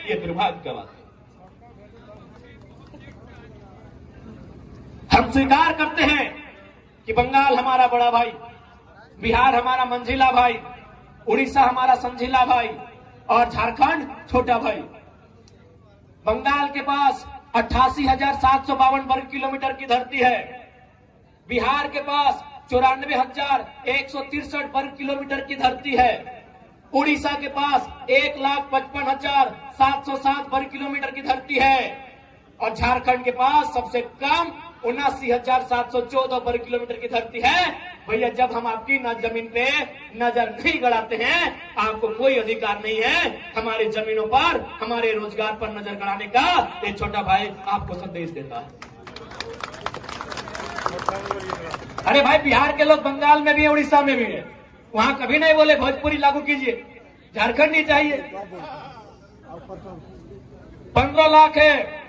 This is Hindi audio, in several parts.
ये दुर्भाग्य का बात है। हम स्वीकार करते हैं कि बंगाल हमारा बड़ा भाई, बिहार हमारा मंझिला भाई, उड़ीसा हमारा संझिला भाई और झारखंड छोटा भाई। बंगाल के पास 88,752 वर्ग किलोमीटर की धरती है, बिहार के पास 94,163 वर्ग किलोमीटर की धरती है, उड़ीसा के पास 1,55,707 वर्ग किलोमीटर की धरती है और झारखंड के पास सबसे कम 79,714 वर्ग किलोमीटर की धरती है। भैया, जब हम आपकी जमीन पे नजर नहीं गड़ाते हैं, आपको कोई अधिकार नहीं है हमारी जमीनों पर, हमारे रोजगार पर नजर गड़ाने का। ये छोटा भाई आपको संदेश देता है। अरे भाई, बिहार के लोग बंगाल में भी है, उड़ीसा में भी है, वहां कभी नहीं बोले भोजपुरी लागू कीजिए। झारखंड नहीं चाहिए। 15 लाख है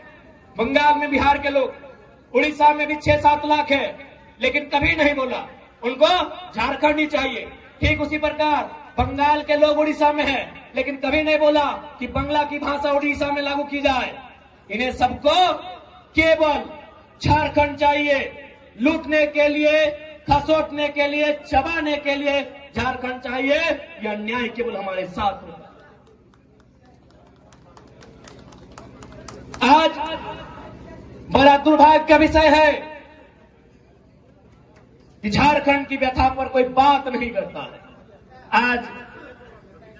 बंगाल में बिहार के लोग, उड़ीसा में भी 6-7 लाख है, लेकिन कभी नहीं बोला उनको झारखंड ही चाहिए। ठीक उसी प्रकार बंगाल के लोग उड़ीसा में है, लेकिन कभी नहीं बोला कि बंगला की भाषा उड़ीसा में लागू की जाए। इन्हें सबको केवल झारखंड चाहिए। लूटने के लिए, खसोटने के लिए, चबाने के लिए झारखंड चाहिए। यह अन्याय केवल हमारे साथ होगा। आज बड़ा दुर्भाग्य का विषय है कि झारखंड की व्यथा पर कोई बात नहीं करता है। आज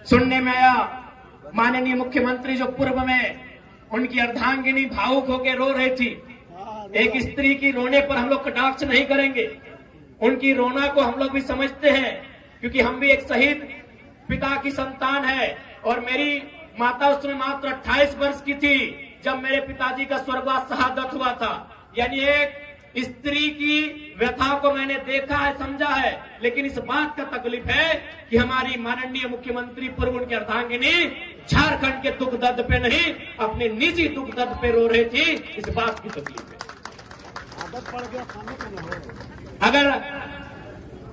सुनने में आया माननीय मुख्यमंत्री जो पूर्व में उनकी अर्धांगिनी भावुक होकर रो रही थी। एक स्त्री की रोने पर हम लोग कटाक्ष नहीं करेंगे, उनकी रोना को हम लोग भी समझते हैं, क्योंकि हम भी एक शहीद पिता की संतान है। और मेरी माता उसमें मात्र 28 वर्ष की थी जब मेरे पिताजी का स्वर्गवास शहादत हुआ था। यानी एक स्त्री की व्यथा को मैंने देखा है, समझा है, लेकिन इस बात का तकलीफ है कि हमारी माननीय मुख्यमंत्री पूर्व उनकी अर्धांगिनी झारखंड के दुख दर्द पे नहीं, अपने निजी दुख दर्द पे रो रही थी। इस बात की तकलीफ है। अगर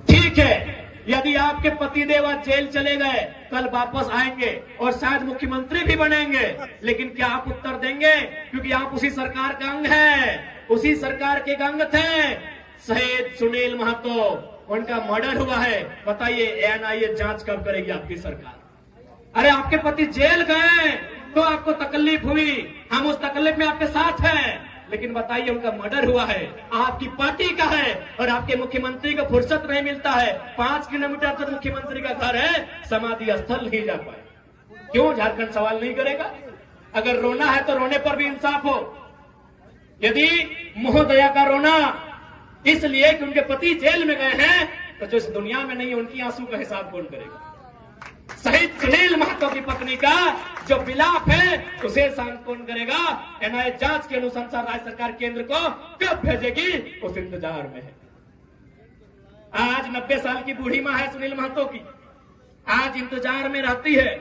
ठीक है, यदि आपके पतिदेव आज जेल चले गए, कल वापस आएंगे और शायद मुख्यमंत्री भी बनेंगे, लेकिन क्या आप उत्तर देंगे? क्योंकि आप उसी सरकार का अंग हैं, उसी सरकार के अंग थे। शहीद सुनील महतो, उनका मर्डर हुआ है। बताइए एनआईए जांच कब करेगी आपकी सरकार? अरे आपके पति जेल गए तो आपको तकलीफ हुई, हम उस तकलीफ में आपके साथ हैं, लेकिन बताइए उनका मर्डर हुआ है, आपकी पार्टी का है और आपके मुख्यमंत्री को फुर्सत नहीं मिलता है। 5 किलोमीटर तक मुख्यमंत्री का घर है, समाधि स्थल नहीं जा पाए। क्यों झारखंड सवाल नहीं करेगा? अगर रोना है तो रोने पर भी इंसाफ हो। यदि महोदया का रोना इसलिए कि उनके पति जेल में गए हैं, तो जो इस दुनिया में नहीं है उनकी आंसू का हिसाब कौन करेगा? शहीद सुनील महतो की पत्नी का जो विलाप है उसे शांत कौन करेगा? एनआईए जांच के अनुसार राज्य सरकार केंद्र को कब भेजेगी, उस इंतजार में है। आज 90 साल की बूढ़ी मां है सुनील महतो की, आज इंतजार में रहती है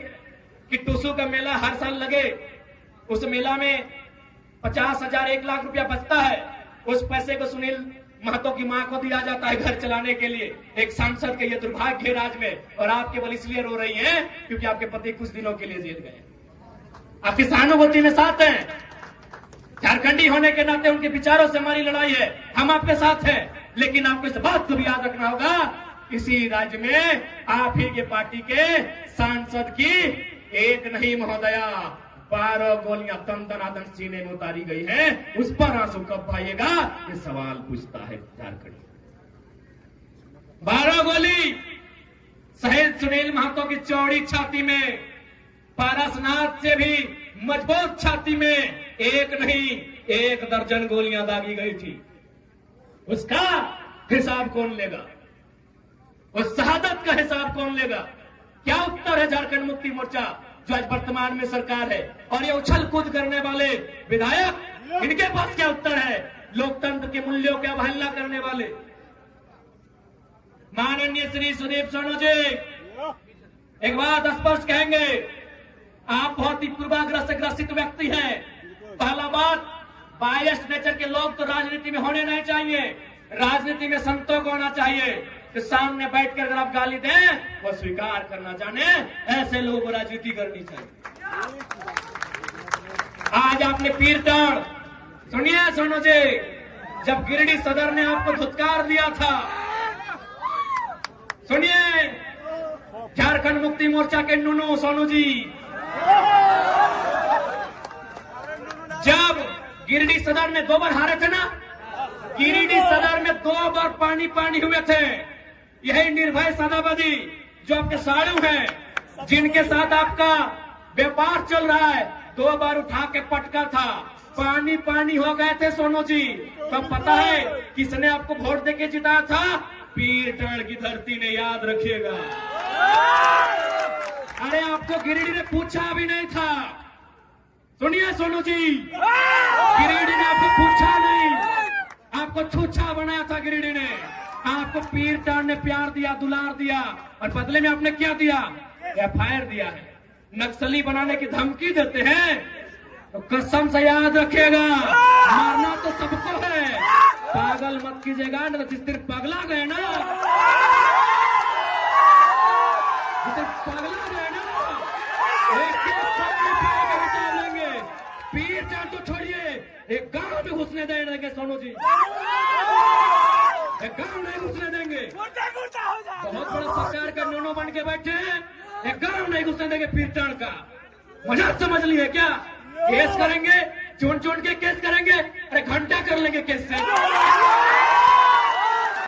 कि टूसू का मेला हर साल लगे, उस मेला में 50,000 1 लाख रुपया बचता है, उस पैसे को सुनील महतो की मां को दिया जाता है घर चलाने के लिए। एक सांसद के ये दुर्भाग्य है राज्य में, और आप केवल इसलिए रो रही हैं क्योंकि आपके पति कुछ दिनों के लिए जेल गए। आपकी सहानुभूति में साथ हैं, झारखंडी होने के नाते उनके विचारों से हमारी लड़ाई है, हम आपके साथ हैं, लेकिन आपको इस बात को भी याद रखना होगा, इसी राज्य में आप ही के पार्टी के सांसद की एक नहीं महोदया 12 गोलियां दनादन सीने में उतारी गई है। उस पर आंसू कब पाइएगा, ये सवाल पूछता है झारखंड। 12 गोली शहीद सुनील महतो की चौड़ी छाती में, पारसनाथ से भी मजबूत छाती में एक नहीं 1 दर्जन गोलियां दागी गई थी। उसका हिसाब कौन लेगा? उस शहादत का हिसाब कौन लेगा? क्या उत्तर है झारखंड मुक्ति मोर्चा जो आज वर्तमान में सरकार है, और ये उछल कूद करने वाले विधायक, इनके पास क्या उत्तर है? लोकतंत्र के मूल्यों की अवहेलना करने वाले। माननीय श्री सुदीप सोनू जी एक बात स्पष्ट कहेंगे, आप बहुत ही पूर्वाग्रह से ग्रसित व्यक्ति हैं। पहला बात, बायस्ड नेचर के लोग तो राजनीति में होने नहीं चाहिए, राजनीति में संतों को होना चाहिए कि सामने बैठकर अगर आप गाली दें वो स्वीकार करना जाने, ऐसे लोगों को राजनीति करनी चाहिए। आज आपने पीर टाण, सुनिए सोनू जी, जब गिरिडीह सदर ने आपको धुतकार दिया था, सुनिए, झारखंड मुक्ति मोर्चा के नूनू सोनू जी, जब गिरिडीह सदर में 2 बार हारे थे ना, गिरिडीह सदर में 2 बार पानी पानी हुए थे, यही निर्भय सदाबदी जो आपके साड़ू हैं, जिनके साथ आपका व्यापार चल रहा है, 2 बार उठा के पटका था, पानी पानी हो गए थे सोनू जी। तो पता है किसने आपको वोट देके जिताया था? पीर टाण की धरती ने, याद रखिएगा। अरे आपको गिरिडीह ने पूछा भी नहीं था, सुनिए सोनू जी, गिरिडीह ने आपको पूछा नहीं, आपको छूछा बनाया था गिरिडीह ने। आपको पीर टाण ने प्यार दिया, दुलार दिया, और बदले में आपने क्या दिया? FIR दिया है। नक्सली बनाने की धमकी देते हैं, तो कसम से याद रखिएगा, मारना तो सबको है, पागल मत कीजिएगा, न तो जिस दिन पगला गए ना, जिस दिन पगला गए ना, बचा लेंगे। पीर टाण तो छोड़िए, एक गांव में घुसने देंगे सोनू जी, एक गांव नहीं घुसने देंगे। बहुत बड़ा सरकार का नोनो बन के बैठे हैं, एक गांव नहीं घुसने देंगे पीर टाण का। मजाक समझ लिए क्या? केस करेंगे, चुन चुन के केस करेंगे, अरे घंटा कर लेंगे केस से।